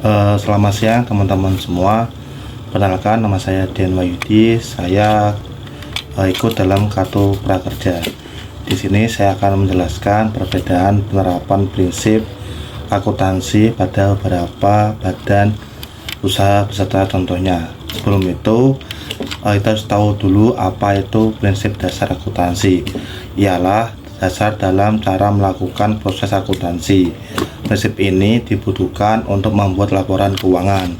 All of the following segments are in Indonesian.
Selamat siang teman-teman semua. Perkenalkan, nama saya Dian Wahyudi. Saya ikut dalam Kartu Prakerja. Di sini saya akan menjelaskan perbedaan penerapan prinsip akuntansi pada beberapa badan usaha beserta contohnya. Sebelum itu, kita harus tahu dulu apa itu prinsip dasar akuntansi. Ialah dasar dalam cara melakukan proses akuntansi. Prinsip ini dibutuhkan untuk membuat laporan keuangan.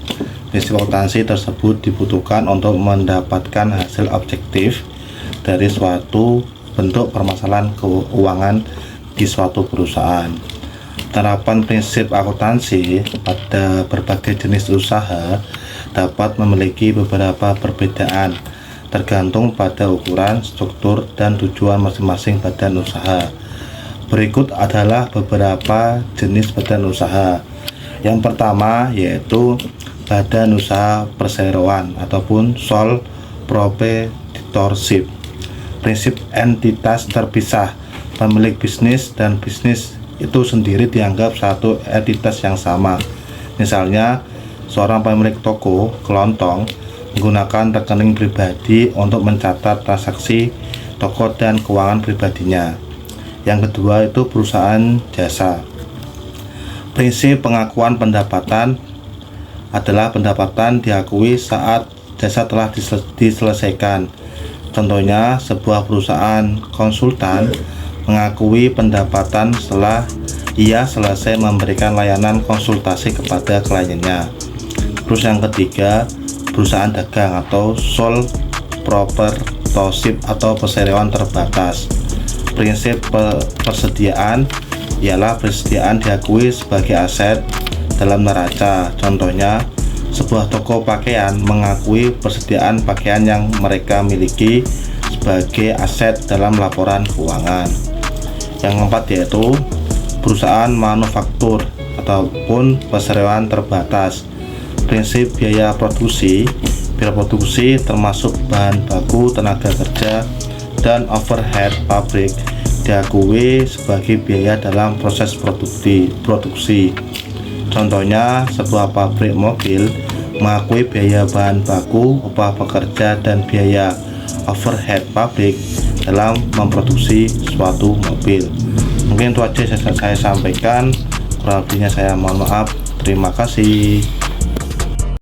Prinsip akuntansi tersebut dibutuhkan untuk mendapatkan hasil objektif dari suatu bentuk permasalahan keuangan di suatu perusahaan. Penerapan prinsip akuntansi pada berbagai jenis usaha dapat memiliki beberapa perbedaan tergantung pada ukuran, struktur, dan tujuan masing-masing badan usaha. Berikut adalah beberapa jenis badan usaha. Yang pertama yaitu badan usaha perseroan ataupun sole proprietorship. Prinsip entitas terpisah. Pemilik bisnis dan bisnis itu sendiri dianggap satu entitas yang sama. Misalnya, seorang pemilik toko kelontong menggunakan rekening pribadi untuk mencatat transaksi toko dan keuangan pribadinya. Yang kedua itu perusahaan jasa. Prinsip pengakuan pendapatan adalah pendapatan diakui saat jasa telah diselesaikan. Contohnya, sebuah perusahaan konsultan mengakui pendapatan setelah ia selesai memberikan layanan konsultasi kepada kliennya. Terus yang ketiga, perusahaan dagang atau sole proprietorship atau perseroan terbatas. Prinsip persediaan ialah persediaan diakui sebagai aset dalam neraca. Contohnya, sebuah toko pakaian mengakui persediaan pakaian yang mereka miliki sebagai aset dalam laporan keuangan. Yang keempat yaitu perusahaan manufaktur ataupun perseroan terbatas. Prinsip biaya produksi. Biaya produksi termasuk bahan baku, tenaga kerja, dan overhead pabrik diakui sebagai biaya dalam proses produksi. Contohnya, sebuah pabrik mobil mengakui biaya bahan baku, upah pekerja, dan biaya overhead pabrik dalam memproduksi suatu mobil. Mungkin itu aja saya sampaikan, kurang lebihnya saya mohon maaf. Terima kasih.